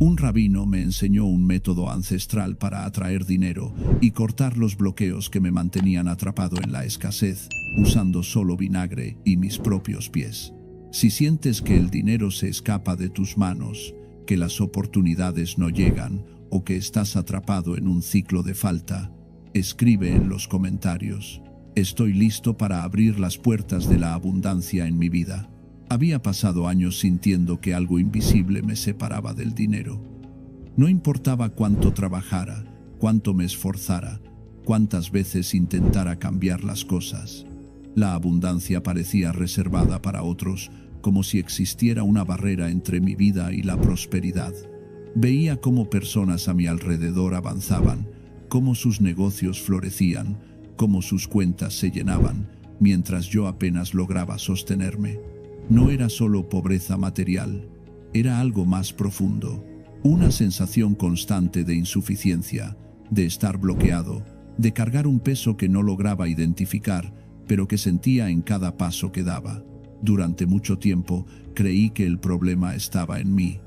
Un rabino me enseñó un método ancestral para atraer dinero y cortar los bloqueos que me mantenían atrapado en la escasez, usando solo vinagre y mis propios pies. Si sientes que el dinero se escapa de tus manos, que las oportunidades no llegan o que estás atrapado en un ciclo de falta, escribe en los comentarios: estoy listo para abrir las puertas de la abundancia en mi vida. Había pasado años sintiendo que algo invisible me separaba del dinero. No importaba cuánto trabajara, cuánto me esforzara, cuántas veces intentara cambiar las cosas. La abundancia parecía reservada para otros, como si existiera una barrera entre mi vida y la prosperidad. Veía cómo personas a mi alrededor avanzaban, cómo sus negocios florecían, cómo sus cuentas se llenaban, mientras yo apenas lograba sostenerme. No era solo pobreza material, era algo más profundo, una sensación constante de insuficiencia, de estar bloqueado, de cargar un peso que no lograba identificar, pero que sentía en cada paso que daba. Durante mucho tiempo creí que el problema estaba en mí,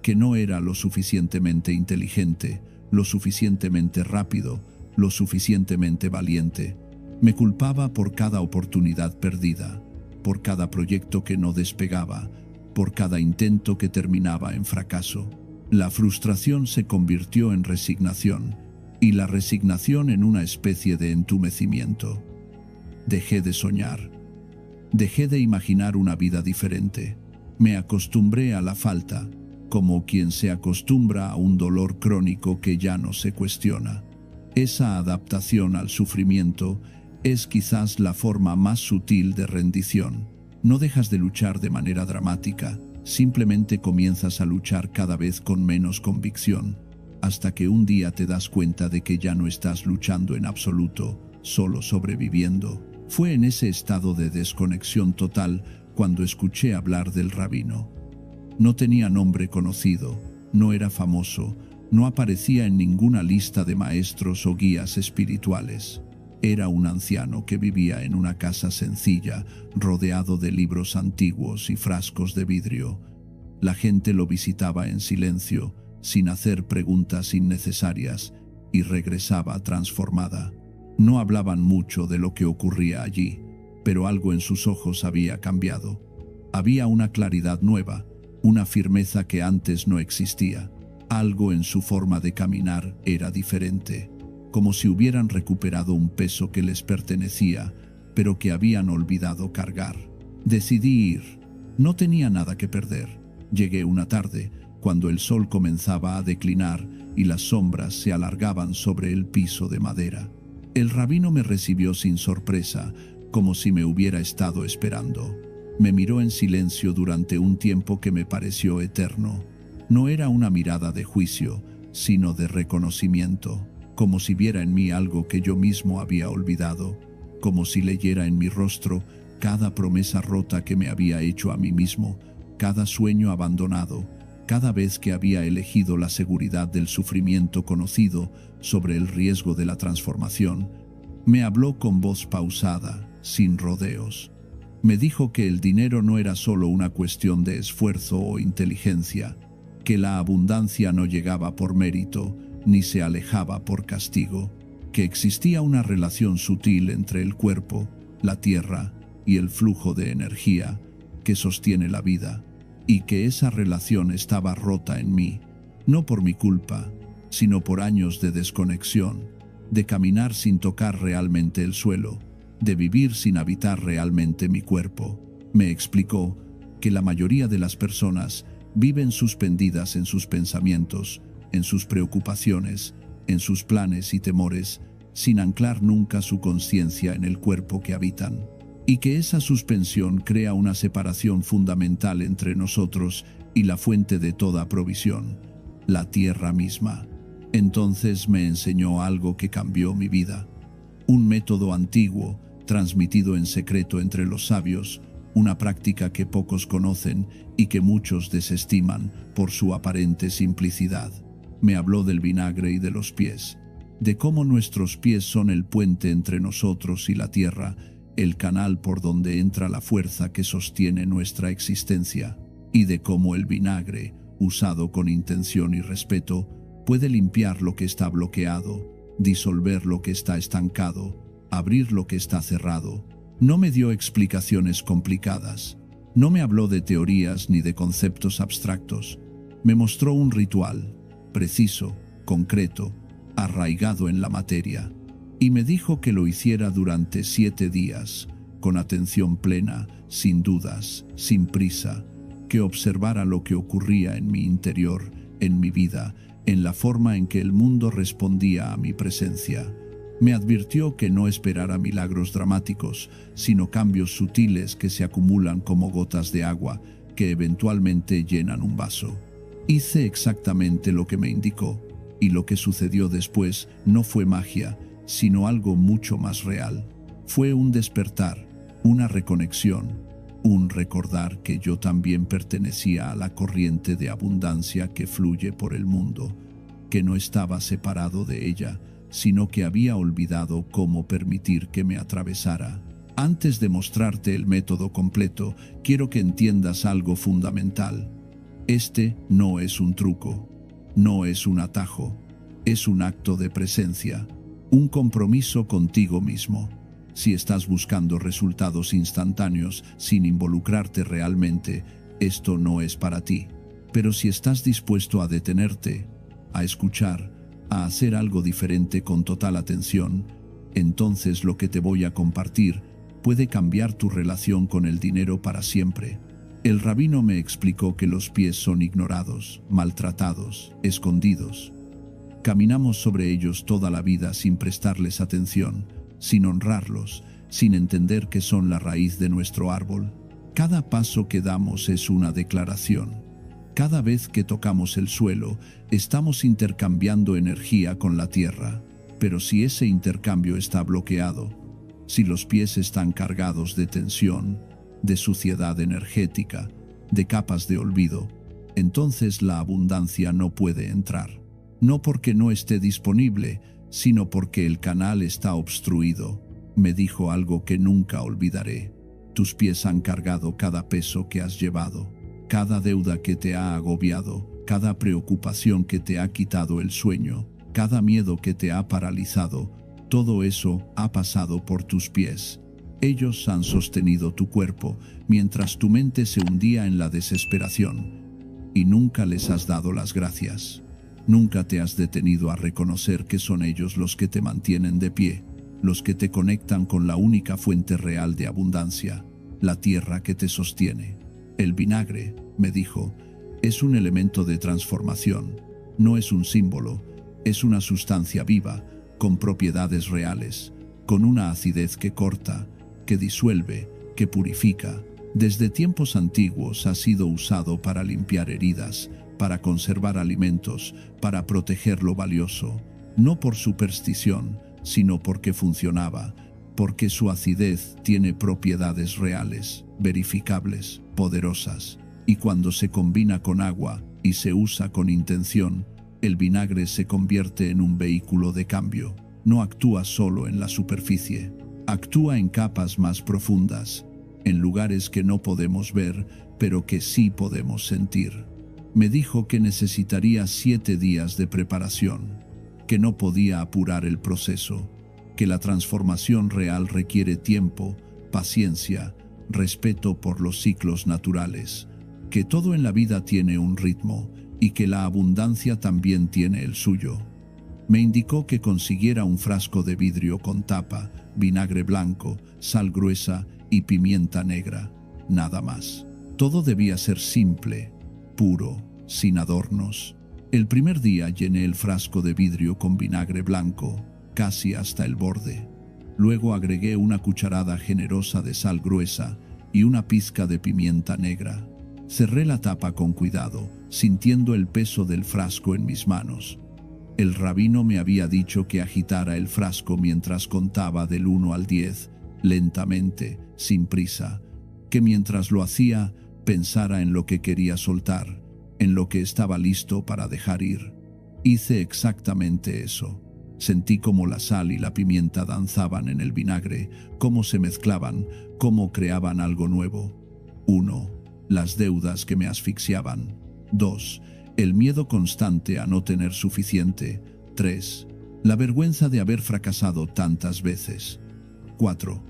que no era lo suficientemente inteligente, lo suficientemente rápido, lo suficientemente valiente. Me culpaba por cada oportunidad perdida, por cada proyecto que no despegaba, por cada intento que terminaba en fracaso. La frustración se convirtió en resignación, y la resignación en una especie de entumecimiento. Dejé de soñar. Dejé de imaginar una vida diferente. Me acostumbré a la falta, como quien se acostumbra a un dolor crónico que ya no se cuestiona. Esa adaptación al sufrimiento es quizás la forma más sutil de rendición. No dejas de luchar de manera dramática, simplemente comienzas a luchar cada vez con menos convicción, hasta que un día te das cuenta de que ya no estás luchando en absoluto, solo sobreviviendo. Fue en ese estado de desconexión total cuando escuché hablar del rabino. No tenía nombre conocido, no era famoso, no aparecía en ninguna lista de maestros o guías espirituales. Era un anciano que vivía en una casa sencilla, rodeado de libros antiguos y frascos de vidrio. La gente lo visitaba en silencio, sin hacer preguntas innecesarias, y regresaba transformada. No hablaban mucho de lo que ocurría allí, pero algo en sus ojos había cambiado. Había una claridad nueva, una firmeza que antes no existía. Algo en su forma de caminar era diferente, como si hubieran recuperado un peso que les pertenecía, pero que habían olvidado cargar. Decidí ir. No tenía nada que perder. Llegué una tarde, cuando el sol comenzaba a declinar y las sombras se alargaban sobre el piso de madera. El rabino me recibió sin sorpresa, como si me hubiera estado esperando. Me miró en silencio durante un tiempo que me pareció eterno. No era una mirada de juicio, sino de reconocimiento, como si viera en mí algo que yo mismo había olvidado, como si leyera en mi rostro cada promesa rota que me había hecho a mí mismo, cada sueño abandonado, cada vez que había elegido la seguridad del sufrimiento conocido sobre el riesgo de la transformación. Me habló con voz pausada, sin rodeos. Me dijo que el dinero no era solo una cuestión de esfuerzo o inteligencia, que la abundancia no llegaba por mérito, ni se alejaba por castigo, que existía una relación sutil entre el cuerpo, la tierra y el flujo de energía que sostiene la vida, y que esa relación estaba rota en mí, no por mi culpa, sino por años de desconexión, de caminar sin tocar realmente el suelo, de vivir sin habitar realmente mi cuerpo. Me explicó que la mayoría de las personas viven suspendidas en sus pensamientos, en sus preocupaciones, en sus planes y temores, sin anclar nunca su conciencia en el cuerpo que habitan, y que esa suspensión crea una separación fundamental entre nosotros y la fuente de toda provisión, la tierra misma. Entonces me enseñó algo que cambió mi vida, un método antiguo, transmitido en secreto entre los sabios, una práctica que pocos conocen y que muchos desestiman por su aparente simplicidad. Me habló del vinagre y de los pies, de cómo nuestros pies son el puente entre nosotros y la tierra, el canal por donde entra la fuerza que sostiene nuestra existencia, y de cómo el vinagre, usado con intención y respeto, puede limpiar lo que está bloqueado, disolver lo que está estancado, abrir lo que está cerrado. No me dio explicaciones complicadas. No me habló de teorías ni de conceptos abstractos. Me mostró un ritual, preciso, concreto, arraigado en la materia, y me dijo que lo hiciera durante 7 días, con atención plena, sin dudas, sin prisa, que observara lo que ocurría en mi interior, en mi vida, en la forma en que el mundo respondía a mi presencia. Me advirtió que no esperara milagros dramáticos, sino cambios sutiles que se acumulan como gotas de agua, que eventualmente llenan un vaso. Hice exactamente lo que me indicó, y lo que sucedió después no fue magia, sino algo mucho más real. Fue un despertar, una reconexión, un recordar que yo también pertenecía a la corriente de abundancia que fluye por el mundo, que no estaba separado de ella, sino que había olvidado cómo permitir que me atravesara. Antes de mostrarte el método completo, quiero que entiendas algo fundamental. Este no es un truco, no es un atajo, es un acto de presencia, un compromiso contigo mismo. Si estás buscando resultados instantáneos sin involucrarte realmente, esto no es para ti. Pero si estás dispuesto a detenerte, a escuchar, a hacer algo diferente con total atención, entonces lo que te voy a compartir puede cambiar tu relación con el dinero para siempre. El rabino me explicó que los pies son ignorados, maltratados, escondidos. Caminamos sobre ellos toda la vida sin prestarles atención, sin honrarlos, sin entender que son la raíz de nuestro árbol. Cada paso que damos es una declaración. Cada vez que tocamos el suelo, estamos intercambiando energía con la tierra. Pero si ese intercambio está bloqueado, si los pies están cargados de tensión, de suciedad energética, de capas de olvido, entonces la abundancia no puede entrar. No porque no esté disponible, sino porque el canal está obstruido. Me dijo algo que nunca olvidaré. Tus pies han cargado cada peso que has llevado, cada deuda que te ha agobiado, cada preocupación que te ha quitado el sueño, cada miedo que te ha paralizado. Todo eso ha pasado por tus pies. Ellos han sostenido tu cuerpo mientras tu mente se hundía en la desesperación. Y nunca les has dado las gracias. Nunca te has detenido a reconocer que son ellos los que te mantienen de pie, los que te conectan con la única fuente real de abundancia, la tierra que te sostiene. El vinagre, me dijo, es un elemento de transformación, no es un símbolo, es una sustancia viva, con propiedades reales, con una acidez que corta, que disuelve, que purifica. Desde tiempos antiguos ha sido usado para limpiar heridas, para conservar alimentos, para proteger lo valioso, no por superstición, sino porque funcionaba, porque su acidez tiene propiedades reales, verificables, poderosas, y cuando se combina con agua y se usa con intención, el vinagre se convierte en un vehículo de cambio. No actúa solo en la superficie, actúa en capas más profundas, en lugares que no podemos ver, pero que sí podemos sentir. Me dijo que necesitaría 7 días de preparación, que no podía apurar el proceso, que la transformación real requiere tiempo, paciencia, respeto por los ciclos naturales, que todo en la vida tiene un ritmo y que la abundancia también tiene el suyo. Me indicó que consiguiera un frasco de vidrio con tapa, vinagre blanco, sal gruesa y pimienta negra, nada más. Todo debía ser simple, puro, sin adornos. El primer día llené el frasco de vidrio con vinagre blanco, casi hasta el borde. Luego agregué una cucharada generosa de sal gruesa y una pizca de pimienta negra. Cerré la tapa con cuidado, sintiendo el peso del frasco en mis manos. El rabino me había dicho que agitara el frasco mientras contaba del 1 al 10, lentamente, sin prisa, que mientras lo hacía, pensara en lo que quería soltar, en lo que estaba listo para dejar ir. Hice exactamente eso. Sentí cómo la sal y la pimienta danzaban en el vinagre, cómo se mezclaban, cómo creaban algo nuevo. 1. Las deudas que me asfixiaban. 2. El miedo constante a no tener suficiente. 3. La vergüenza de haber fracasado tantas veces. 4.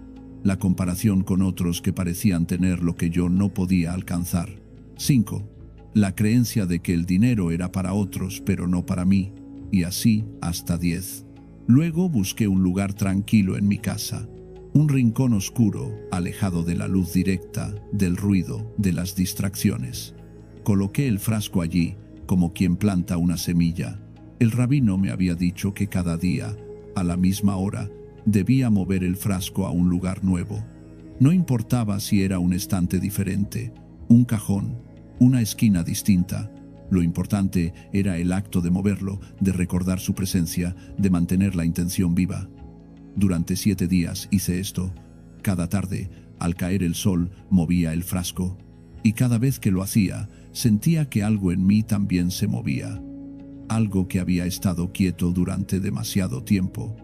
La comparación con otros que parecían tener lo que yo no podía alcanzar. 5. La creencia de que el dinero era para otros pero no para mí, y así hasta 10. Luego busqué un lugar tranquilo en mi casa, un rincón oscuro, alejado de la luz directa, del ruido, de las distracciones. Coloqué el frasco allí, como quien planta una semilla. El rabino me había dicho que cada día, a la misma hora, debía mover el frasco a un lugar nuevo. No importaba si era un estante diferente, un cajón, una esquina distinta. Lo importante era el acto de moverlo, de recordar su presencia, de mantener la intención viva. Durante 7 días hice esto. Cada tarde, al caer el sol, movía el frasco. Y cada vez que lo hacía, sentía que algo en mí también se movía. Algo que había estado quieto durante demasiado tiempo.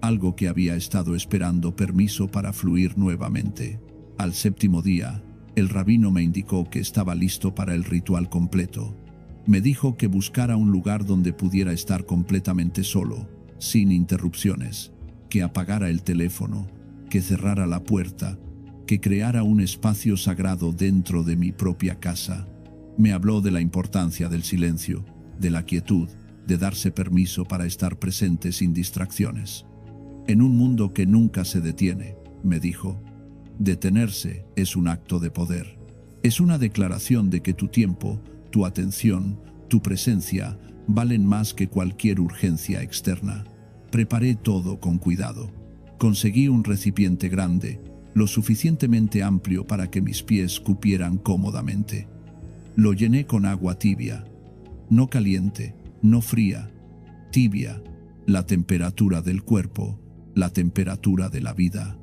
Algo que había estado esperando permiso para fluir nuevamente. Al 7º día, el rabino me indicó que estaba listo para el ritual completo. Me dijo que buscara un lugar donde pudiera estar completamente solo, sin interrupciones, que apagara el teléfono, que cerrara la puerta, que creara un espacio sagrado dentro de mi propia casa. Me habló de la importancia del silencio, de la quietud, de darse permiso para estar presente sin distracciones. En un mundo que nunca se detiene, me dijo, detenerse es un acto de poder. Es una declaración de que tu tiempo, tu atención, tu presencia valen más que cualquier urgencia externa. Preparé todo con cuidado. Conseguí un recipiente grande, lo suficientemente amplio para que mis pies cupieran cómodamente. Lo llené con agua tibia, no caliente, no fría, tibia, la temperatura del cuerpo, la temperatura de la vida.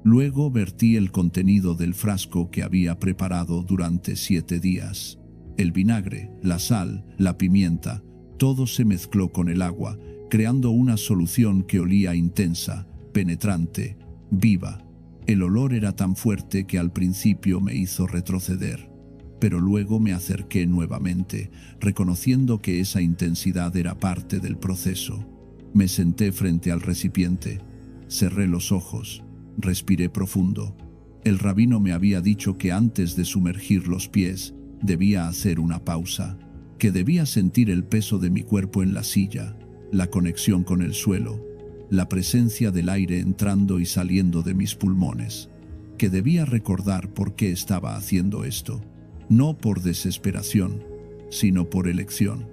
Luego vertí el contenido del frasco que había preparado durante 7 días. El vinagre, la sal, la pimienta, todo se mezcló con el agua, creando una solución que olía intensa, penetrante, viva. El olor era tan fuerte que al principio me hizo retroceder, pero luego me acerqué nuevamente, reconociendo que esa intensidad era parte del proceso. Me senté frente al recipiente, cerré los ojos, respiré profundo. El rabino me había dicho que antes de sumergir los pies, debía hacer una pausa, que debía sentir el peso de mi cuerpo en la silla, la conexión con el suelo, la presencia del aire entrando y saliendo de mis pulmones, que debía recordar por qué estaba haciendo esto, no por desesperación, sino por elección,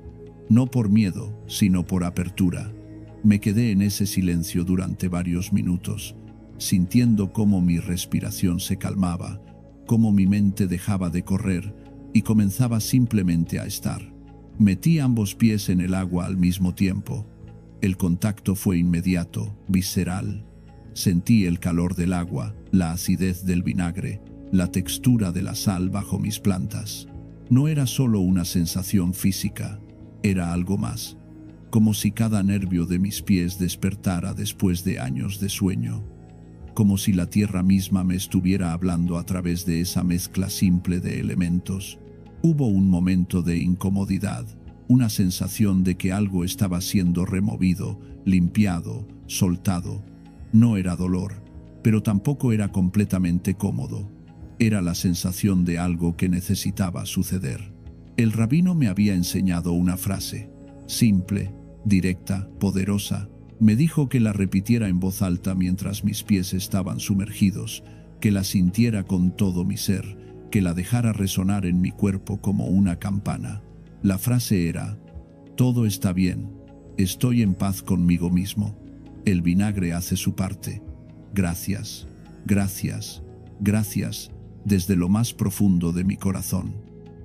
no por miedo, sino por apertura. Me quedé en ese silencio durante varios minutos, sintiendo cómo mi respiración se calmaba, cómo mi mente dejaba de correr y comenzaba simplemente a estar. Metí ambos pies en el agua al mismo tiempo. El contacto fue inmediato, visceral. Sentí el calor del agua, la acidez del vinagre, la textura de la sal bajo mis plantas. No era solo una sensación física, era algo más, como si cada nervio de mis pies despertara después de años de sueño, como si la tierra misma me estuviera hablando a través de esa mezcla simple de elementos. Hubo un momento de incomodidad, una sensación de que algo estaba siendo removido, limpiado, soltado. No era dolor, pero tampoco era completamente cómodo. Era la sensación de algo que necesitaba suceder. El rabino me había enseñado una frase, simple, directa, poderosa. Me dijo que la repitiera en voz alta mientras mis pies estaban sumergidos, que la sintiera con todo mi ser, que la dejara resonar en mi cuerpo como una campana. La frase era, todo está bien, estoy en paz conmigo mismo, el vinagre hace su parte, gracias, gracias, gracias, desde lo más profundo de mi corazón.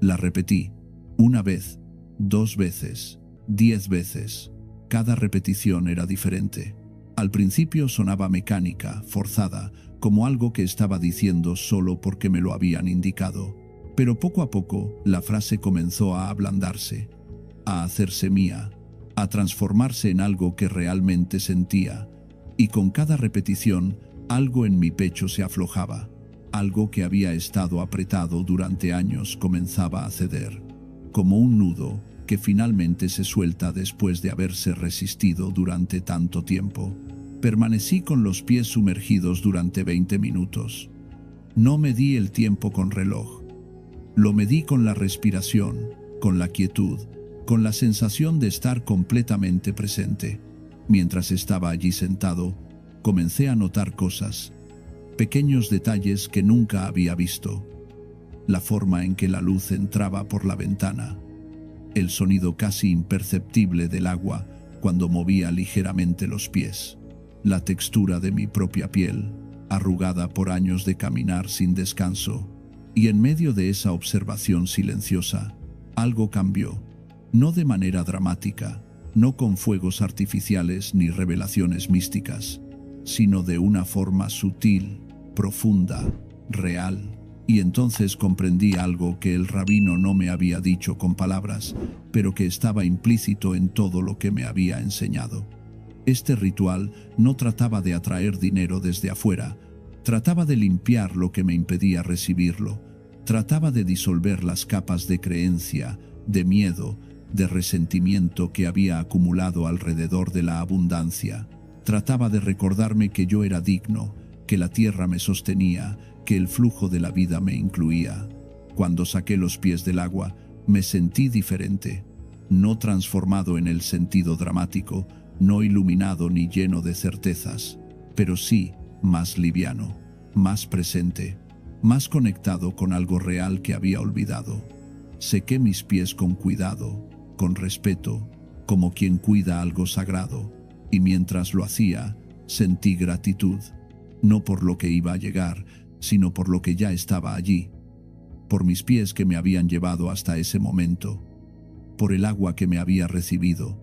La repetí, 1 vez, 2 veces, 10 veces, cada repetición era diferente. Al principio sonaba mecánica, forzada, como algo que estaba diciendo solo porque me lo habían indicado. Pero poco a poco la frase comenzó a ablandarse, a hacerse mía, a transformarse en algo que realmente sentía. Y con cada repetición, algo en mi pecho se aflojaba. Algo que había estado apretado durante años comenzaba a ceder. como un nudo que finalmente se suelta después de haberse resistido durante tanto tiempo. Permanecí con los pies sumergidos durante 20 minutos. No medí el tiempo con reloj. Lo medí con la respiración, con la quietud, con la sensación de estar completamente presente. Mientras estaba allí sentado, comencé a notar cosas, pequeños detalles que nunca había visto. La forma en que la luz entraba por la ventana, el sonido casi imperceptible del agua cuando movía ligeramente los pies, la textura de mi propia piel, arrugada por años de caminar sin descanso, y en medio de esa observación silenciosa, algo cambió, no de manera dramática, no con fuegos artificiales ni revelaciones místicas, sino de una forma sutil, profunda, real. Y entonces comprendí algo que el rabino no me había dicho con palabras, pero que estaba implícito en todo lo que me había enseñado. Este ritual no trataba de atraer dinero desde afuera, trataba de limpiar lo que me impedía recibirlo, trataba de disolver las capas de creencia, de miedo, de resentimiento que había acumulado alrededor de la abundancia. Trataba de recordarme que yo era digno, que la tierra me sostenía, que el flujo de la vida me incluía. Cuando saqué los pies del agua, me sentí diferente, no transformado en el sentido dramático, no iluminado ni lleno de certezas, pero sí más liviano, más presente, más conectado con algo real que había olvidado. Sequé mis pies con cuidado, con respeto, como quien cuida algo sagrado, y mientras lo hacía, sentí gratitud, no por lo que iba a llegar, sino por lo que ya estaba allí, por mis pies que me habían llevado hasta ese momento, por el agua que me había recibido,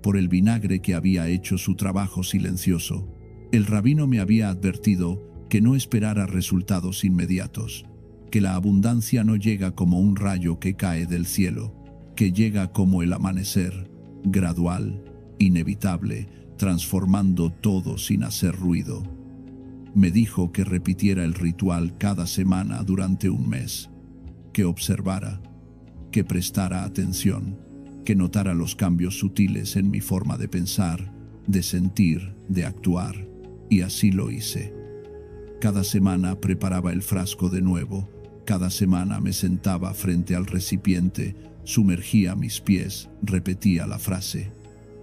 por el vinagre que había hecho su trabajo silencioso. El rabino me había advertido que no esperara resultados inmediatos, que la abundancia no llega como un rayo que cae del cielo, que llega como el amanecer, gradual, inevitable, transformando todo sin hacer ruido. Me dijo que repitiera el ritual cada semana durante un mes, que observara, que prestara atención, que notara los cambios sutiles en mi forma de pensar, de sentir, de actuar, y así lo hice. Cada semana preparaba el frasco de nuevo, cada semana me sentaba frente al recipiente, sumergía mis pies, repetía la frase,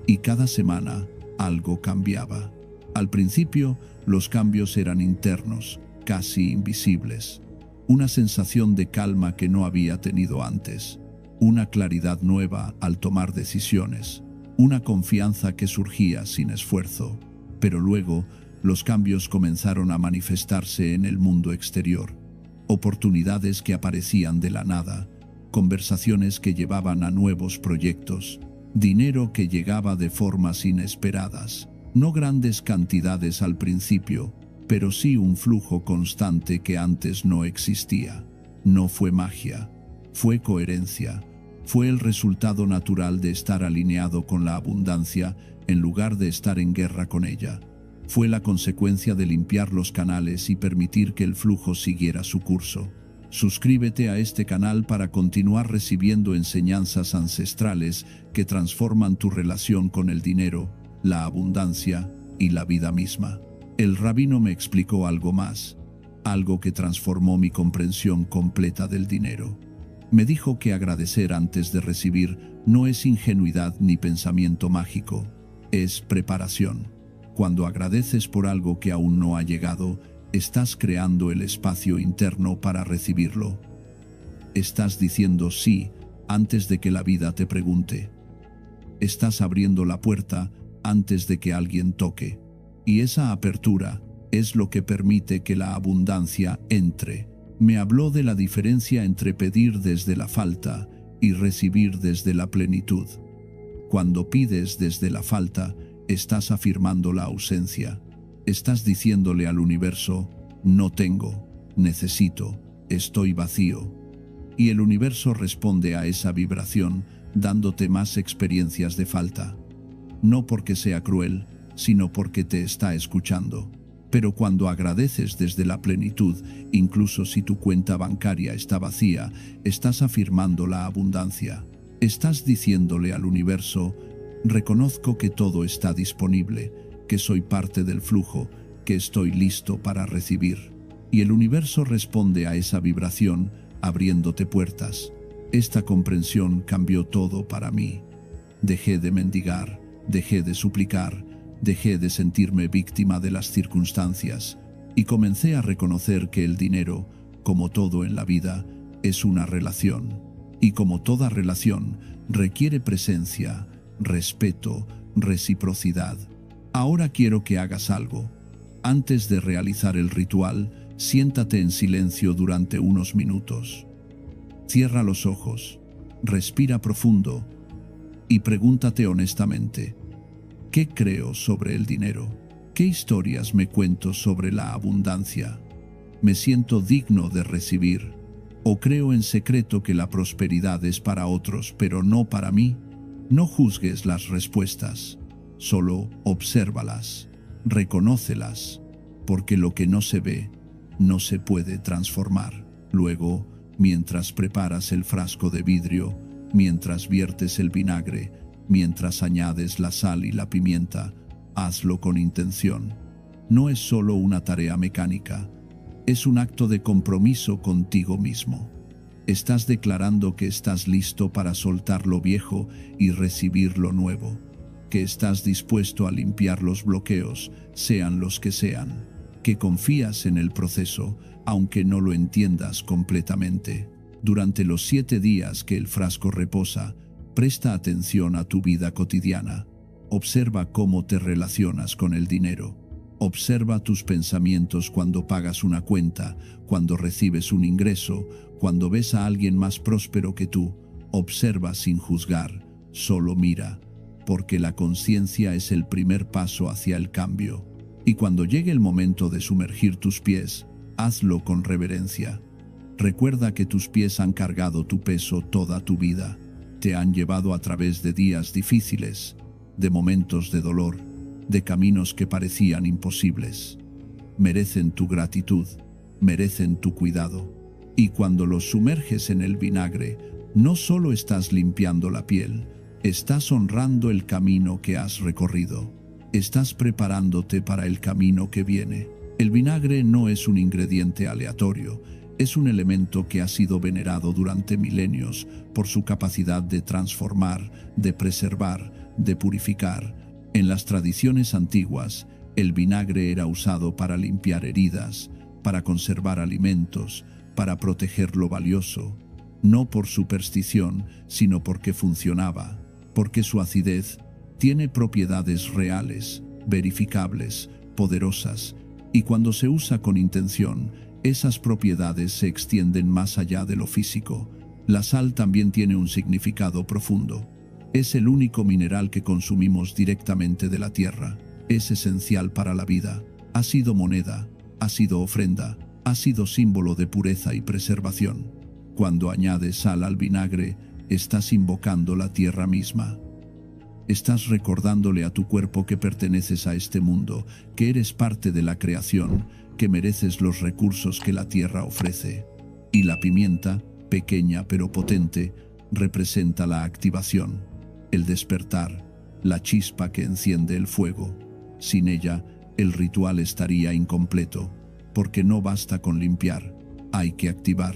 y cada semana algo cambiaba. Al principio, los cambios eran internos, casi invisibles. Una sensación de calma que no había tenido antes, una claridad nueva al tomar decisiones, una confianza que surgía sin esfuerzo. Pero luego, los cambios comenzaron a manifestarse en el mundo exterior. Oportunidades que aparecían de la nada, conversaciones que llevaban a nuevos proyectos, dinero que llegaba de formas inesperadas. No grandes cantidades al principio, pero sí un flujo constante que antes no existía. No fue magia, fue coherencia, fue el resultado natural de estar alineado con la abundancia en lugar de estar en guerra con ella. Fue la consecuencia de limpiar los canales y permitir que el flujo siguiera su curso. Suscríbete a este canal para continuar recibiendo enseñanzas ancestrales que transforman tu relación con el dinero, la abundancia y la vida misma. El rabino me explicó algo más, algo que transformó mi comprensión completa del dinero. Me dijo que agradecer antes de recibir no es ingenuidad ni pensamiento mágico, es preparación. Cuando agradeces por algo que aún no ha llegado, estás creando el espacio interno para recibirlo. Estás diciendo sí antes de que la vida te pregunte. Estás abriendo la puerta antes de que alguien toque. Y esa apertura es lo que permite que la abundancia entre. Me habló de la diferencia entre pedir desde la falta y recibir desde la plenitud. Cuando pides desde la falta, estás afirmando la ausencia. Estás diciéndole al universo, no tengo, necesito, estoy vacío. Y el universo responde a esa vibración, dándote más experiencias de falta. No porque sea cruel, sino porque te está escuchando. Pero cuando agradeces desde la plenitud, incluso si tu cuenta bancaria está vacía, estás afirmando la abundancia. Estás diciéndole al universo: reconozco que todo está disponible, que soy parte del flujo, que estoy listo para recibir. Y el universo responde a esa vibración, abriéndote puertas. Esta comprensión cambió todo para mí. Dejé de mendigar, dejé de suplicar, dejé de sentirme víctima de las circunstancias y comencé a reconocer que el dinero, como todo en la vida, es una relación. Y como toda relación, requiere presencia, respeto, reciprocidad. Ahora quiero que hagas algo. Antes de realizar el ritual, siéntate en silencio durante unos minutos. Cierra los ojos, respira profundo y pregúntate honestamente: ¿qué creo sobre el dinero? ¿Qué historias me cuento sobre la abundancia? ¿Me siento digno de recibir? ¿O creo en secreto que la prosperidad es para otros, pero no para mí? No juzgues las respuestas, solo obsérvalas, reconócelas, porque lo que no se ve, no se puede transformar. Luego, mientras preparas el frasco de vidrio, mientras viertes el vinagre, mientras añades la sal y la pimienta, hazlo con intención. No es solo una tarea mecánica, es un acto de compromiso contigo mismo. Estás declarando que estás listo para soltar lo viejo y recibir lo nuevo, que estás dispuesto a limpiar los bloqueos, sean los que sean, que confías en el proceso, aunque no lo entiendas completamente. Durante los 7 días que el frasco reposa, presta atención a tu vida cotidiana. Observa cómo te relacionas con el dinero. Observa tus pensamientos cuando pagas una cuenta, cuando recibes un ingreso, cuando ves a alguien más próspero que tú. Observa sin juzgar, solo mira, porque la conciencia es el primer paso hacia el cambio. Y cuando llegue el momento de sumergir tus pies, hazlo con reverencia. Recuerda que tus pies han cargado tu peso toda tu vida. Te han llevado a través de días difíciles, de momentos de dolor, de caminos que parecían imposibles. Merecen tu gratitud, merecen tu cuidado. Y cuando los sumerges en el vinagre, no solo estás limpiando la piel, estás honrando el camino que has recorrido. Estás preparándote para el camino que viene. El vinagre no es un ingrediente aleatorio, es un elemento que ha sido venerado durante milenios por su capacidad de transformar, de preservar, de purificar. En las tradiciones antiguas, el vinagre era usado para limpiar heridas, para conservar alimentos, para proteger lo valioso, no por superstición, sino porque funcionaba, porque su acidez tiene propiedades reales, verificables, poderosas, y cuando se usa con intención, esas propiedades se extienden más allá de lo físico. La sal también tiene un significado profundo. Es el único mineral que consumimos directamente de la tierra. Es esencial para la vida. Ha sido moneda, ha sido ofrenda, ha sido símbolo de pureza y preservación. Cuando añades sal al vinagre, estás invocando la tierra misma. Estás recordándole a tu cuerpo que perteneces a este mundo, que eres parte de la creación, que mereces los recursos que la tierra ofrece. Y la pimienta, pequeña pero potente, representa la activación, el despertar, la chispa que enciende el fuego. Sin ella, el ritual estaría incompleto, porque no basta con limpiar, hay que activar.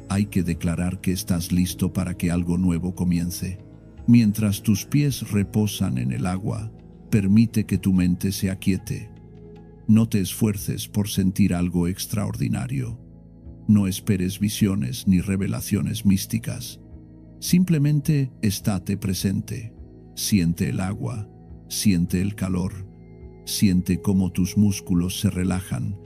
Hay que declarar que estás listo para que algo nuevo comience. Mientras tus pies reposan en el agua, permite que tu mente se aquiete. No te esfuerces por sentir algo extraordinario. No esperes visiones ni revelaciones místicas. Simplemente estate presente. Siente el agua, siente el calor, siente cómo tus músculos se relajan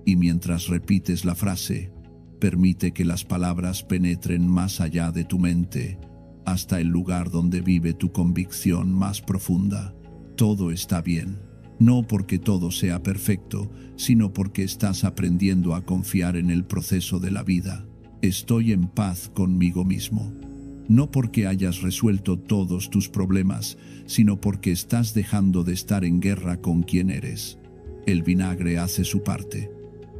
y mientras repites la frase, permite que las palabras penetren más allá de tu mente, hasta el lugar donde vive tu convicción más profunda. Todo está bien. No porque todo sea perfecto, sino porque estás aprendiendo a confiar en el proceso de la vida. Estoy en paz conmigo mismo. No porque hayas resuelto todos tus problemas, sino porque estás dejando de estar en guerra con quien eres. El vinagre hace su parte,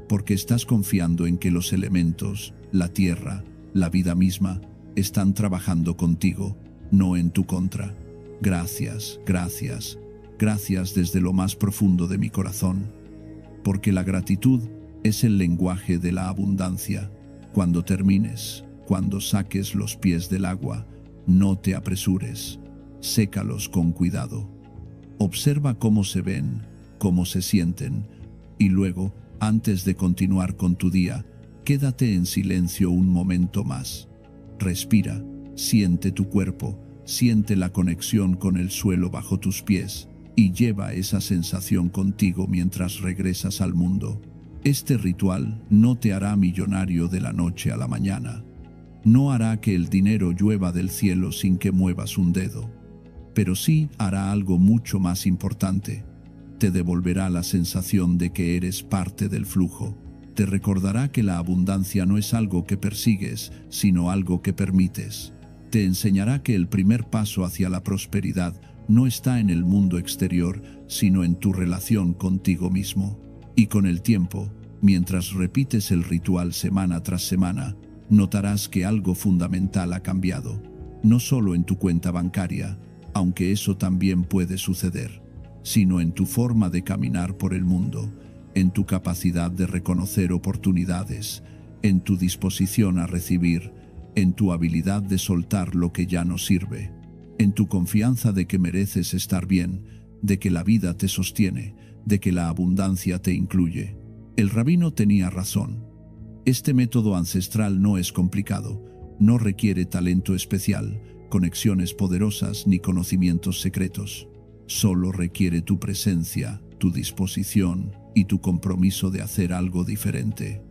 porque estás confiando en que los elementos, la tierra, la vida misma, están trabajando contigo, no en tu contra. Gracias, gracias, gracias desde lo más profundo de mi corazón, porque la gratitud es el lenguaje de la abundancia. Cuando termines, cuando saques los pies del agua, no te apresures, sécalos con cuidado. Observa cómo se ven, cómo se sienten, y luego, antes de continuar con tu día, quédate en silencio un momento más. Respira, siente tu cuerpo, siente la conexión con el suelo bajo tus pies, y lleva esa sensación contigo mientras regresas al mundo. Este ritual no te hará millonario de la noche a la mañana. No hará que el dinero llueva del cielo sin que muevas un dedo. Pero sí hará algo mucho más importante. Te devolverá la sensación de que eres parte del flujo. Te recordará que la abundancia no es algo que persigues, sino algo que permites. Te enseñará que el primer paso hacia la prosperidad no está en el mundo exterior, sino en tu relación contigo mismo. Y con el tiempo, mientras repites el ritual semana tras semana, notarás que algo fundamental ha cambiado. No solo en tu cuenta bancaria, aunque eso también puede suceder, sino en tu forma de caminar por el mundo, en tu capacidad de reconocer oportunidades, en tu disposición a recibir, en tu habilidad de soltar lo que ya no sirve, en tu confianza de que mereces estar bien, de que la vida te sostiene, de que la abundancia te incluye. El rabino tenía razón. Este método ancestral no es complicado, no requiere talento especial, conexiones poderosas ni conocimientos secretos. Solo requiere tu presencia, tu disposición y tu compromiso de hacer algo diferente.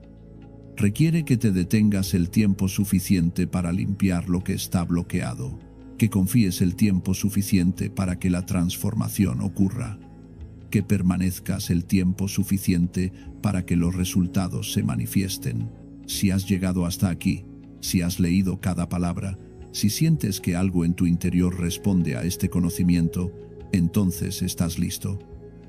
Requiere que te detengas el tiempo suficiente para limpiar lo que está bloqueado, que confíes el tiempo suficiente para que la transformación ocurra, que permanezcas el tiempo suficiente para que los resultados se manifiesten. Si has llegado hasta aquí, si has leído cada palabra, si sientes que algo en tu interior responde a este conocimiento, entonces estás listo.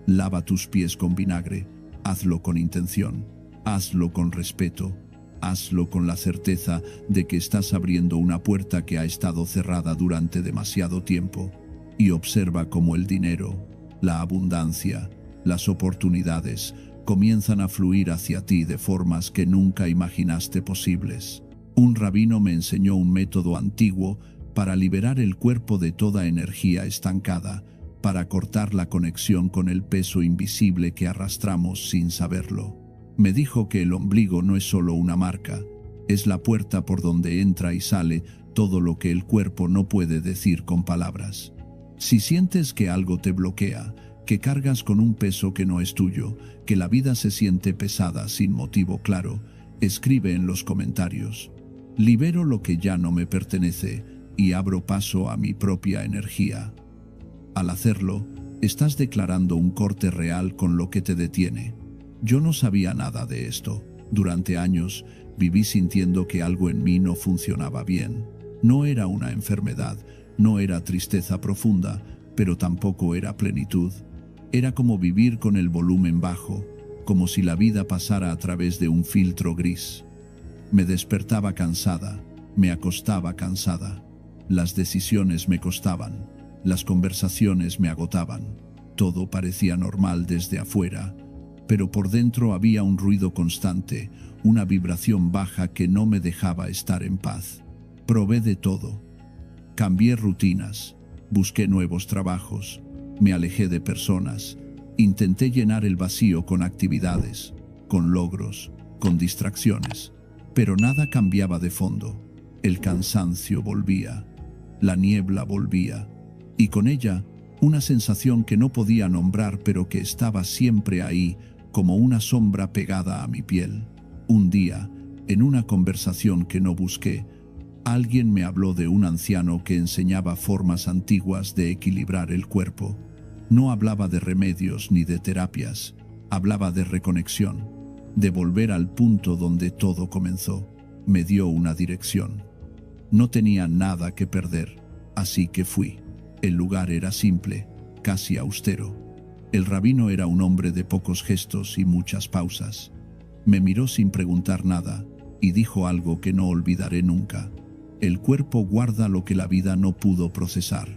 Lava tus pies con vinagre, hazlo con intención, hazlo con respeto, hazlo con la certeza de que estás abriendo una puerta que ha estado cerrada durante demasiado tiempo, y observa cómo el dinero, la abundancia, las oportunidades comienzan a fluir hacia ti de formas que nunca imaginaste posibles. Un rabino me enseñó un método antiguo para liberar el cuerpo de toda energía estancada, para cortar la conexión con el peso invisible que arrastramos sin saberlo. Me dijo que el ombligo no es solo una marca, es la puerta por donde entra y sale todo lo que el cuerpo no puede decir con palabras. Si sientes que algo te bloquea, que cargas con un peso que no es tuyo, que la vida se siente pesada sin motivo claro, escribe en los comentarios: libero lo que ya no me pertenece y abro paso a mi propia energía. Al hacerlo, estás declarando un corte real con lo que te detiene. Yo no sabía nada de esto. Durante años, viví sintiendo que algo en mí no funcionaba bien. No era una enfermedad, no era tristeza profunda, pero tampoco era plenitud. Era como vivir con el volumen bajo, como si la vida pasara a través de un filtro gris. Me despertaba cansada, me acostaba cansada. Las decisiones me costaban, las conversaciones me agotaban. Todo parecía normal desde afuera, pero por dentro había un ruido constante, una vibración baja que no me dejaba estar en paz. Probé de todo. Cambié rutinas, busqué nuevos trabajos, me alejé de personas, intenté llenar el vacío con actividades, con logros, con distracciones, pero nada cambiaba de fondo. El cansancio volvía, la niebla volvía, y con ella una sensación que no podía nombrar pero que estaba siempre ahí, como una sombra pegada a mi piel. Un día, en una conversación que no busqué, alguien me habló de un anciano que enseñaba formas antiguas de equilibrar el cuerpo. No hablaba de remedios ni de terapias, hablaba de reconexión, de volver al punto donde todo comenzó. Me dio una dirección. No tenía nada que perder, así que fui. El lugar era simple, casi austero. El rabino era un hombre de pocos gestos y muchas pausas. Me miró sin preguntar nada y dijo algo que no olvidaré nunca. El cuerpo guarda lo que la vida no pudo procesar,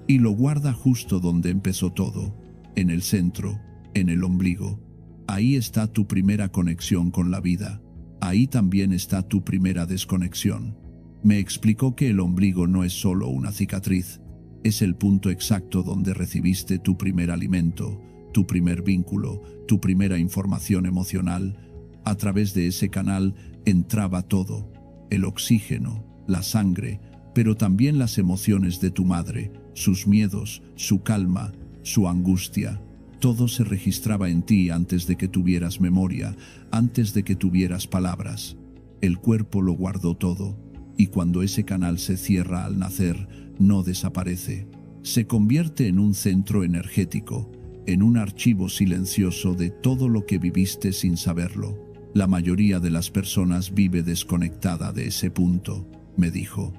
y lo guarda justo donde empezó todo, en el centro, en el ombligo. Ahí está tu primera conexión con la vida. Ahí también está tu primera desconexión. Me explicó que el ombligo no es solo una cicatriz, es el punto exacto donde recibiste tu primer alimento, tu primer vínculo, tu primera información emocional. A través de ese canal entraba todo, el oxígeno, la sangre, pero también las emociones de tu madre, sus miedos, su calma, su angustia. Todo se registraba en ti antes de que tuvieras memoria, antes de que tuvieras palabras. El cuerpo lo guardó todo, y cuando ese canal se cierra al nacer, no desaparece. Se convierte en un centro energético, en un archivo silencioso de todo lo que viviste sin saberlo. La mayoría de las personas vive desconectada de ese punto, me dijo.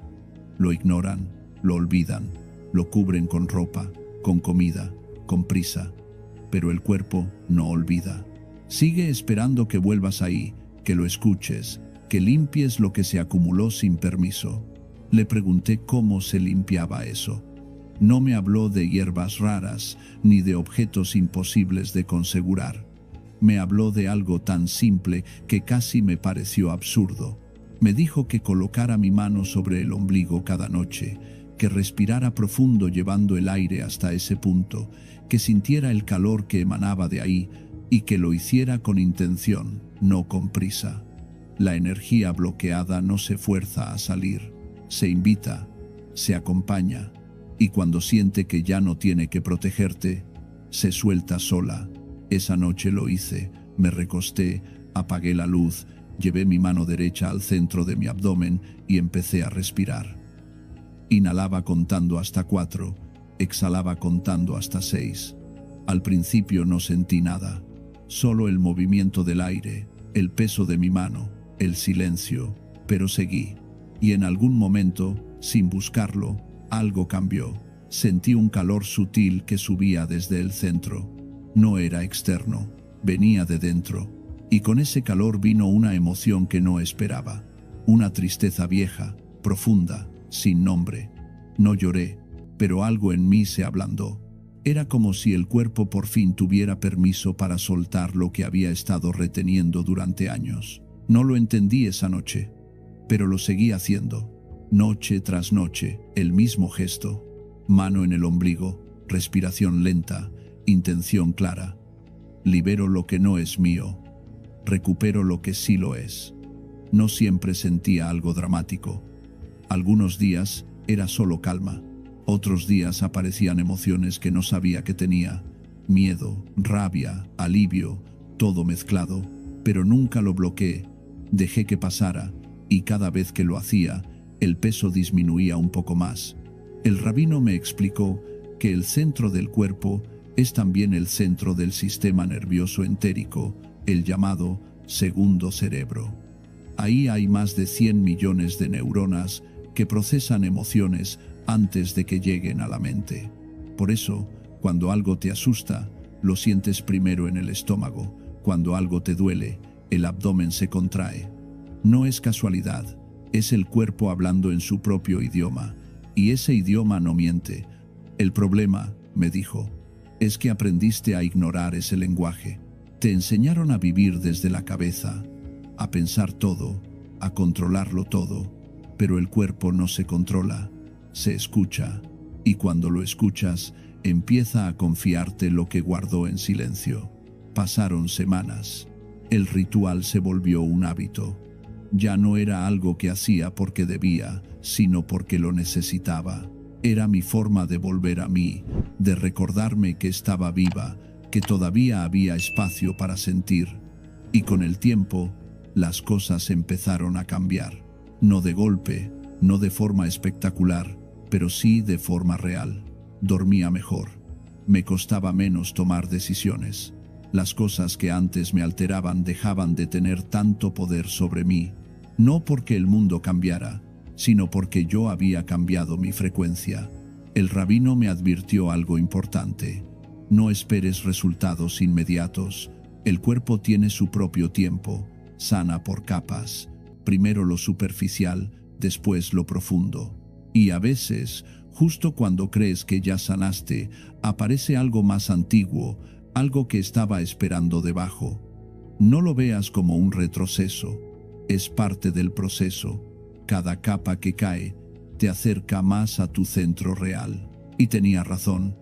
Lo ignoran, lo olvidan, lo cubren con ropa, con comida, con prisa. Pero el cuerpo no olvida. Sigue esperando que vuelvas ahí, que lo escuches, que limpies lo que se acumuló sin permiso. Le pregunté cómo se limpiaba eso. No me habló de hierbas raras, ni de objetos imposibles de conjurar. Me habló de algo tan simple que casi me pareció absurdo. Me dijo que colocara mi mano sobre el ombligo cada noche, que respirara profundo llevando el aire hasta ese punto, que sintiera el calor que emanaba de ahí y que lo hiciera con intención, no con prisa. La energía bloqueada no se fuerza a salir, se invita, se acompaña, y cuando siente que ya no tiene que protegerte, se suelta sola. Esa noche lo hice, me recosté, apagué la luz, llevé mi mano derecha al centro de mi abdomen y empecé a respirar. Inhalaba contando hasta 4, exhalaba contando hasta 6. Al principio no sentí nada, solo el movimiento del aire, el peso de mi mano, el silencio, pero seguí. Y en algún momento, sin buscarlo, algo cambió. Sentí un calor sutil que subía desde el centro. No era externo, venía de dentro. Y con ese calor vino una emoción que no esperaba. Una tristeza vieja, profunda, sin nombre. No lloré, pero algo en mí se ablandó. Era como si el cuerpo por fin tuviera permiso para soltar lo que había estado reteniendo durante años. No lo entendí esa noche, pero lo seguí haciendo. Noche tras noche, el mismo gesto. Mano en el ombligo, respiración lenta, intención clara. Libero lo que no es mío. Recupero lo que sí lo es. No siempre sentía algo dramático. Algunos días era solo calma. Otros días aparecían emociones que no sabía que tenía. Miedo, rabia, alivio, todo mezclado. Pero nunca lo bloqueé. Dejé que pasara, y cada vez que lo hacía, el peso disminuía un poco más. El rabino me explicó que el centro del cuerpo es también el centro del sistema nervioso entérico, el llamado segundo cerebro. Ahí hay más de 100 millones de neuronas que procesan emociones antes de que lleguen a la mente. Por eso, cuando algo te asusta, lo sientes primero en el estómago. Cuando algo te duele, el abdomen se contrae. No es casualidad, es el cuerpo hablando en su propio idioma, y ese idioma no miente. El problema, me dijo, es que aprendiste a ignorar ese lenguaje. Te enseñaron a vivir desde la cabeza, a pensar todo, a controlarlo todo, pero el cuerpo no se controla, se escucha, y cuando lo escuchas, empieza a confiarte lo que guardó en silencio. Pasaron semanas. El ritual se volvió un hábito. Ya no era algo que hacía porque debía, sino porque lo necesitaba. Era mi forma de volver a mí, de recordarme que estaba viva, que todavía había espacio para sentir. Y con el tiempo, las cosas empezaron a cambiar. No de golpe, no de forma espectacular, pero sí de forma real. Dormía mejor. Me costaba menos tomar decisiones. Las cosas que antes me alteraban dejaban de tener tanto poder sobre mí. No porque el mundo cambiara, sino porque yo había cambiado mi frecuencia. El rabino me advirtió algo importante. No esperes resultados inmediatos. El cuerpo tiene su propio tiempo. Sana por capas. Primero lo superficial, después lo profundo. Y a veces, justo cuando crees que ya sanaste, aparece algo más antiguo, algo que estaba esperando debajo. No lo veas como un retroceso. Es parte del proceso. Cada capa que cae te acerca más a tu centro real. Y tenía razón.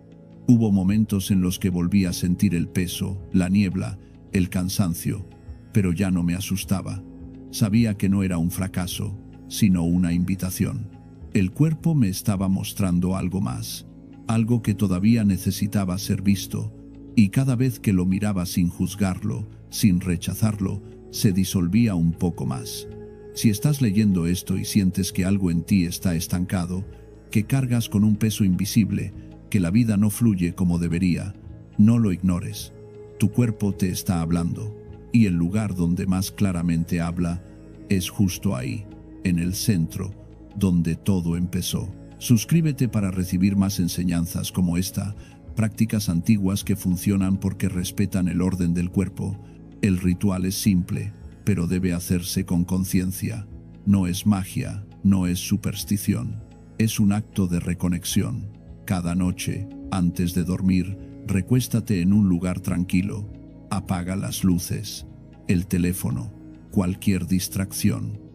Hubo momentos en los que volví a sentir el peso, la niebla, el cansancio, pero ya no me asustaba. Sabía que no era un fracaso, sino una invitación. El cuerpo me estaba mostrando algo más, algo que todavía necesitaba ser visto, y cada vez que lo miraba sin juzgarlo, sin rechazarlo, se disolvía un poco más. Si estás leyendo esto y sientes que algo en ti está estancado, que cargas con un peso invisible, que la vida no fluye como debería, no lo ignores. Tu cuerpo te está hablando, y el lugar donde más claramente habla es justo ahí, en el centro, donde todo empezó. Suscríbete para recibir más enseñanzas como esta, prácticas antiguas que funcionan porque respetan el orden del cuerpo. El ritual es simple, pero debe hacerse con conciencia. No es magia, no es superstición. Es un acto de reconexión. Cada noche, antes de dormir, recuéstate en un lugar tranquilo. Apaga las luces, el teléfono, cualquier distracción.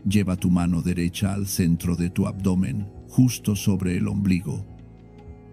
Lleva tu mano derecha al centro de tu abdomen, justo sobre el ombligo.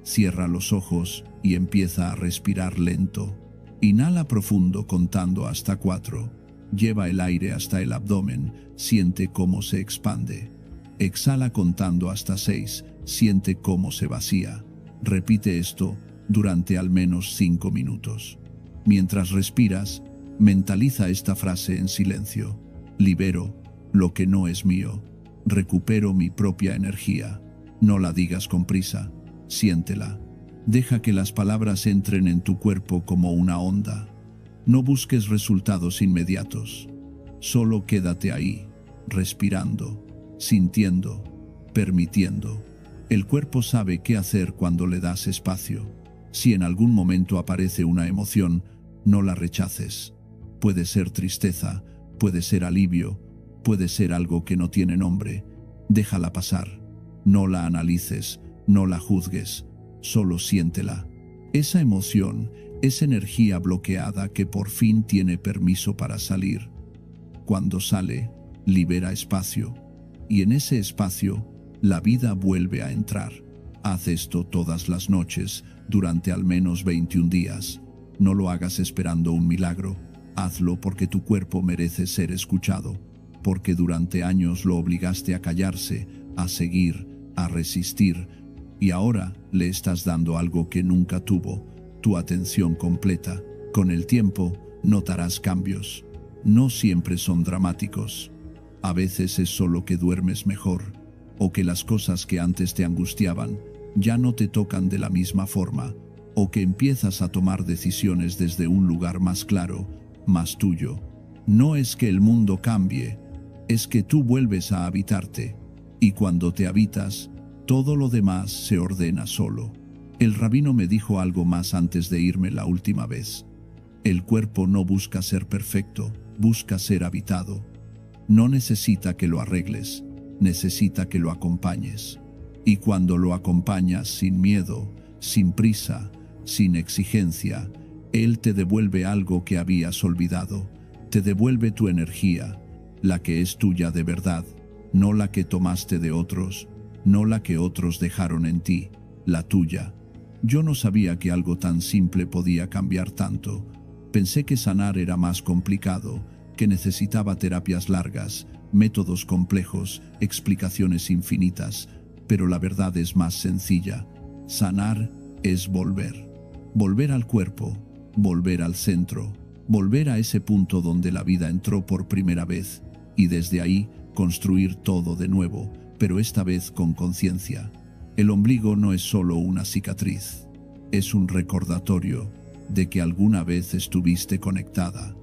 Cierra los ojos y empieza a respirar lento. Inhala profundo contando hasta 4. Lleva el aire hasta el abdomen, siente cómo se expande. Exhala contando hasta 6, siente cómo se vacía. Repite esto durante al menos 5 minutos. Mientras respiras, mentaliza esta frase en silencio. Libero lo que no es mío. Recupero mi propia energía. No la digas con prisa, siéntela. Deja que las palabras entren en tu cuerpo como una onda. No busques resultados inmediatos. Solo quédate ahí, respirando, sintiendo, permitiendo. El cuerpo sabe qué hacer cuando le das espacio. Si en algún momento aparece una emoción, no la rechaces. Puede ser tristeza, puede ser alivio, puede ser algo que no tiene nombre. Déjala pasar. No la analices, no la juzgues, solo siéntela. Esa emoción es energía bloqueada que por fin tiene permiso para salir. Cuando sale, libera espacio, y en ese espacio, la vida vuelve a entrar. Haz esto todas las noches, durante al menos 21 días. No lo hagas esperando un milagro. Hazlo porque tu cuerpo merece ser escuchado, porque durante años lo obligaste a callarse, a seguir, a resistir, y ahora le estás dando algo que nunca tuvo, tu atención completa. Con el tiempo, notarás cambios. No siempre son dramáticos. A veces es solo que duermes mejor, o que las cosas que antes te angustiaban ya no te tocan de la misma forma, o que empiezas a tomar decisiones desde un lugar más claro, más tuyo. No es que el mundo cambie, es que tú vuelves a habitarte, y cuando te habitas, todo lo demás se ordena solo. El rabino me dijo algo más antes de irme la última vez. El cuerpo no busca ser perfecto, busca ser habitado. No necesita que lo arregles, necesita que lo acompañes. Y cuando lo acompañas sin miedo, sin prisa, sin exigencia, Él te devuelve algo que habías olvidado. Te devuelve tu energía, la que es tuya de verdad, no la que tomaste de otros, no la que otros dejaron en ti, la tuya. Yo no sabía que algo tan simple podía cambiar tanto. Pensé que sanar era más complicado, que necesitaba terapias largas, métodos complejos, explicaciones infinitas, pero la verdad es más sencilla. Sanar es volver. Volver al cuerpo, volver al centro, volver a ese punto donde la vida entró por primera vez, y desde ahí construir todo de nuevo, pero esta vez con conciencia. El ombligo no es solo una cicatriz, es un recordatorio de que alguna vez estuviste conectada,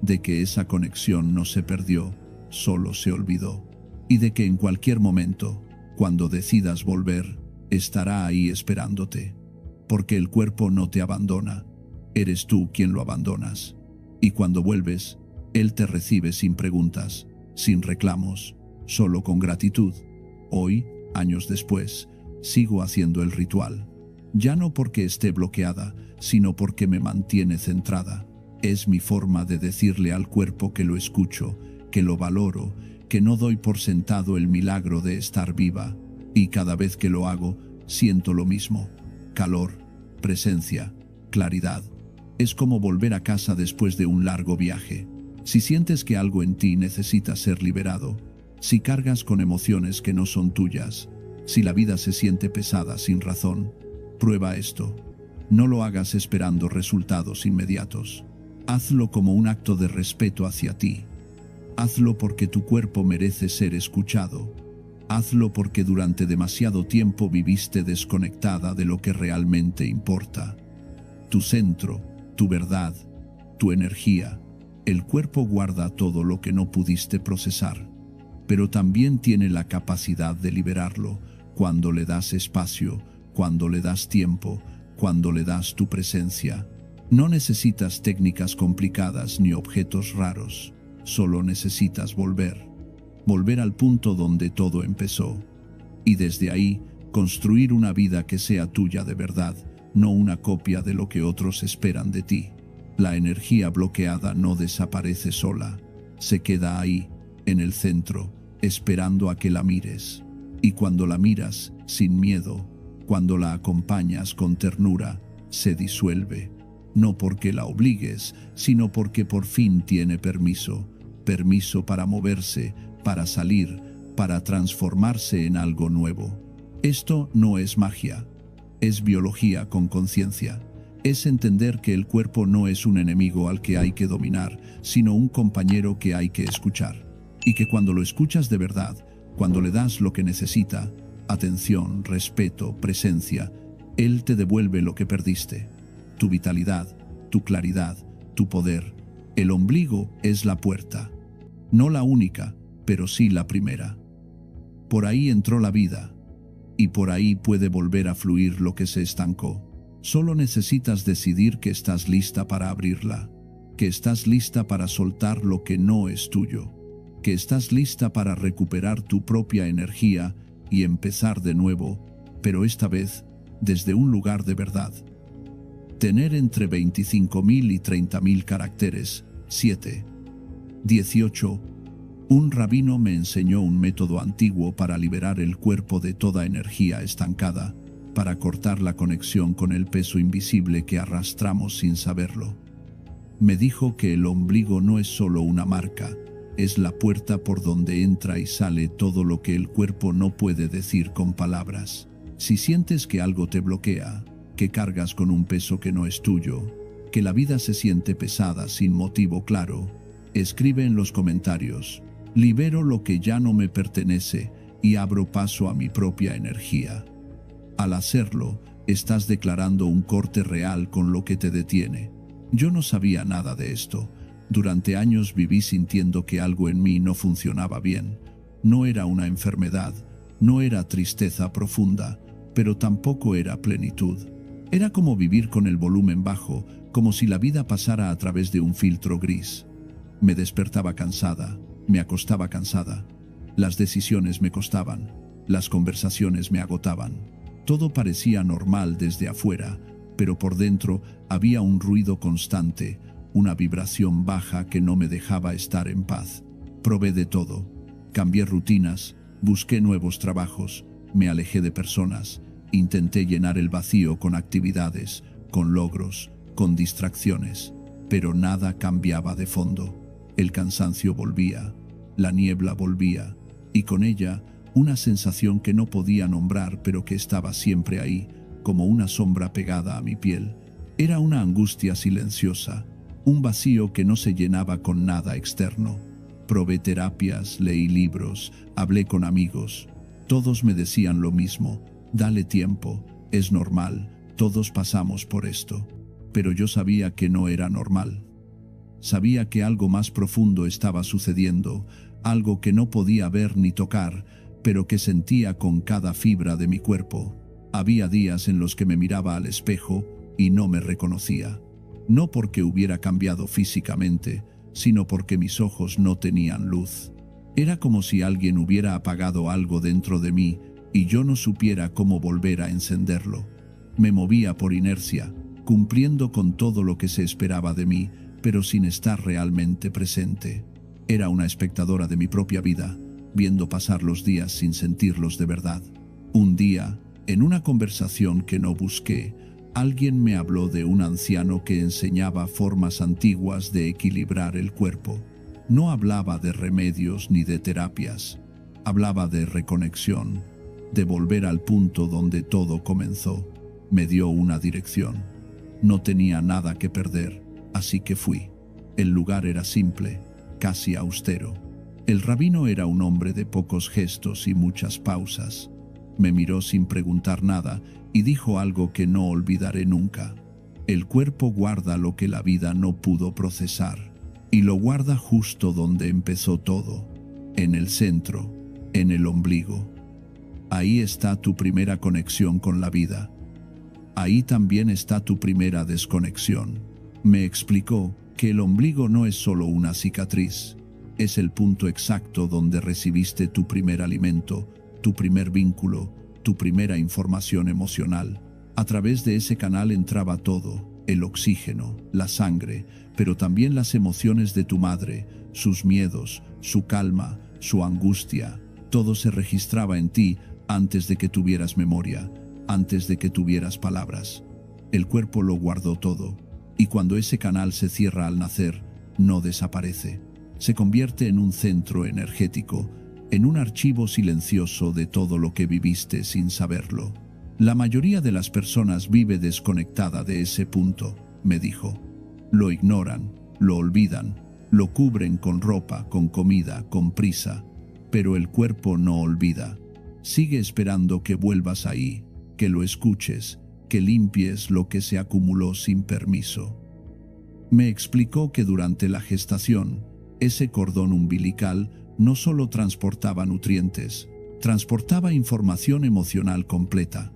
de que esa conexión no se perdió, solo se olvidó, y de que en cualquier momento, cuando decidas volver, estará ahí esperándote. porque el cuerpo no te abandona, eres tú quien lo abandonas. Y cuando vuelves, él te recibe sin preguntas, sin reclamos, solo con gratitud. Hoy, años después, sigo haciendo el ritual. Ya no porque esté bloqueada, sino porque me mantiene centrada. Es mi forma de decirle al cuerpo que lo escucho, que lo valoro, que no doy por sentado el milagro de estar viva. Y cada vez que lo hago, siento lo mismo: calor, presencia, claridad. Es como volver a casa después de un largo viaje. Si sientes que algo en ti necesita ser liberado, si cargas con emociones que no son tuyas, si la vida se siente pesada sin razón, prueba esto. No lo hagas esperando resultados inmediatos. Hazlo como un acto de respeto hacia ti. Hazlo porque tu cuerpo merece ser escuchado. Hazlo porque durante demasiado tiempo viviste desconectada de lo que realmente importa. Tu centro, tu verdad, tu energía. El cuerpo guarda todo lo que no pudiste procesar, pero también tiene la capacidad de liberarlo cuando le das espacio, cuando le das tiempo, cuando le das tu presencia. No necesitas técnicas complicadas ni objetos raros, solo necesitas volver al punto donde todo empezó. Y desde ahí, construir una vida que sea tuya de verdad, no una copia de lo que otros esperan de ti. La energía bloqueada no desaparece sola, se queda ahí, en el centro, esperando a que la mires. Y cuando la miras, sin miedo, cuando la acompañas con ternura, se disuelve. No porque la obligues, sino porque por fin tiene permiso para moverse, para salir, para transformarse en algo nuevo. Esto no es magia, es biología con conciencia. Es entender que el cuerpo no es un enemigo al que hay que dominar, sino un compañero que hay que escuchar. Y que cuando lo escuchas de verdad, cuando le das lo que necesita, atención, respeto, presencia, él te devuelve lo que perdiste. Tu vitalidad, tu claridad, tu poder. El ombligo es la puerta. No la única, pero sí la primera. Por ahí entró la vida, y por ahí puede volver a fluir lo que se estancó. Solo necesitas decidir que estás lista para abrirla, que estás lista para soltar lo que no es tuyo, que estás lista para recuperar tu propia energía y empezar de nuevo, pero esta vez desde un lugar de verdad. Tener entre 25.000 y 30.000 caracteres. 7. 18. Un rabino me enseñó un método antiguo para liberar el cuerpo de toda energía estancada, para cortar la conexión con el peso invisible que arrastramos sin saberlo. Me dijo que el ombligo no es solo una marca, es la puerta por donde entra y sale todo lo que el cuerpo no puede decir con palabras. Si sientes que algo te bloquea, que cargas con un peso que no es tuyo, que la vida se siente pesada sin motivo claro, escribe en los comentarios: libero lo que ya no me pertenece y abro paso a mi propia energía. Al hacerlo, estás declarando un corte real con lo que te detiene. Yo no sabía nada de esto. Durante años viví sintiendo que algo en mí no funcionaba bien. No era una enfermedad, no era tristeza profunda, pero tampoco era plenitud. Era como vivir con el volumen bajo, como si la vida pasara a través de un filtro gris. Me despertaba cansada, me acostaba cansada. Las decisiones me costaban, las conversaciones me agotaban. Todo parecía normal desde afuera, pero por dentro había un ruido constante, una vibración baja que no me dejaba estar en paz. Probé de todo. Cambié rutinas, busqué nuevos trabajos, me alejé de personas, intenté llenar el vacío con actividades, con logros, con distracciones, pero nada cambiaba de fondo. El cansancio volvía, la niebla volvía, y con ella una sensación que no podía nombrar pero que estaba siempre ahí, como una sombra pegada a mi piel. Era una angustia silenciosa, un vacío que no se llenaba con nada externo. Probé terapias, leí libros, hablé con amigos. Todos me decían lo mismo: dale tiempo, es normal, todos pasamos por esto. Pero yo sabía que no era normal. Sabía que algo más profundo estaba sucediendo, algo que no podía ver ni tocar, pero que sentía con cada fibra de mi cuerpo. Había días en los que me miraba al espejo y no me reconocía. No porque hubiera cambiado físicamente, sino porque mis ojos no tenían luz. Era como si alguien hubiera apagado algo dentro de mí y yo no supiera cómo volver a encenderlo. Me movía por inercia, cumpliendo con todo lo que se esperaba de mí, pero sin estar realmente presente. Era una espectadora de mi propia vida, viendo pasar los días sin sentirlos de verdad. Un día, en una conversación que no busqué, alguien me habló de un anciano que enseñaba formas antiguas de equilibrar el cuerpo. No hablaba de remedios ni de terapias. Hablaba de reconexión, de volver al punto donde todo comenzó. Me dio una dirección. No tenía nada que perder, así que fui. El lugar era simple, casi austero. El rabino era un hombre de pocos gestos y muchas pausas. Me miró sin preguntar nada y dijo algo que no olvidaré nunca. El cuerpo guarda lo que la vida no pudo procesar, y lo guarda justo donde empezó todo, en el centro, en el ombligo. Ahí está tu primera conexión con la vida. Ahí también está tu primera desconexión. Me explicó que el ombligo no es solo una cicatriz, es el punto exacto donde recibiste tu primer alimento, tu primer vínculo, tu primera información emocional. A través de ese canal entraba todo, el oxígeno, la sangre, pero también las emociones de tu madre, sus miedos, su calma, su angustia. Todo se registraba en ti antes de que tuvieras memoria, antes de que tuvieras palabras. El cuerpo lo guardó todo, y cuando ese canal se cierra al nacer, no desaparece. Se convierte en un centro energético, en un archivo silencioso de todo lo que viviste sin saberlo. La mayoría de las personas vive desconectada de ese punto, me dijo. Lo ignoran, lo olvidan, lo cubren con ropa, con comida, con prisa, pero el cuerpo no olvida. Sigue esperando que vuelvas ahí, que lo escuches, que limpies lo que se acumuló sin permiso. Me explicó que durante la gestación, ese cordón umbilical no solo transportaba nutrientes, transportaba información emocional completa.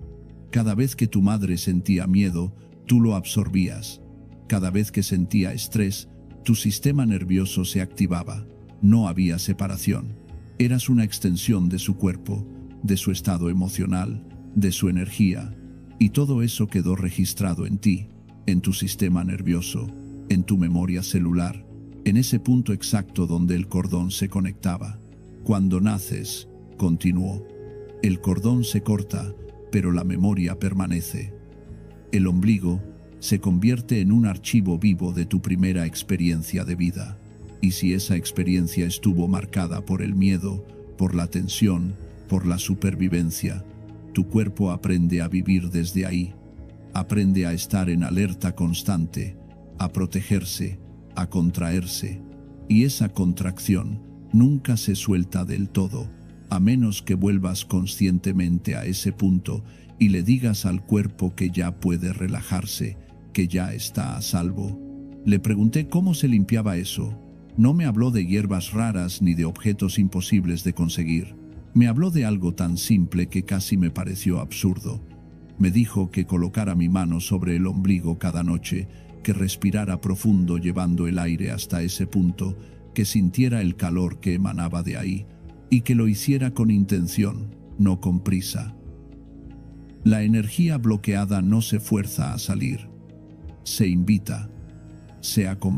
Cada vez que tu madre sentía miedo, tú lo absorbías. Cada vez que sentía estrés, tu sistema nervioso se activaba. No había separación. Eras una extensión de su cuerpo, de su estado emocional, de su energía, y todo eso quedó registrado en ti, en tu sistema nervioso, en tu memoria celular, en ese punto exacto donde el cordón se conectaba. Cuando naces, continuó, el cordón se corta, pero la memoria permanece. El ombligo se convierte en un archivo vivo de tu primera experiencia de vida. Y si esa experiencia estuvo marcada por el miedo, por la tensión, por la supervivencia, tu cuerpo aprende a vivir desde ahí. Aprende a estar en alerta constante, a protegerse, a contraerse. Y esa contracción nunca se suelta del todo, a menos que vuelvas conscientemente a ese punto y le digas al cuerpo que ya puede relajarse, que ya está a salvo. Le pregunté cómo se limpiaba eso. No me habló de hierbas raras ni de objetos imposibles de conseguir. Me habló de algo tan simple que casi me pareció absurdo. Me dijo que colocara mi mano sobre el ombligo cada noche, que respirara profundo llevando el aire hasta ese punto, que sintiera el calor que emanaba de ahí, y que lo hiciera con intención, no con prisa. La energía bloqueada no se fuerza a salir, se invita, se acompaña.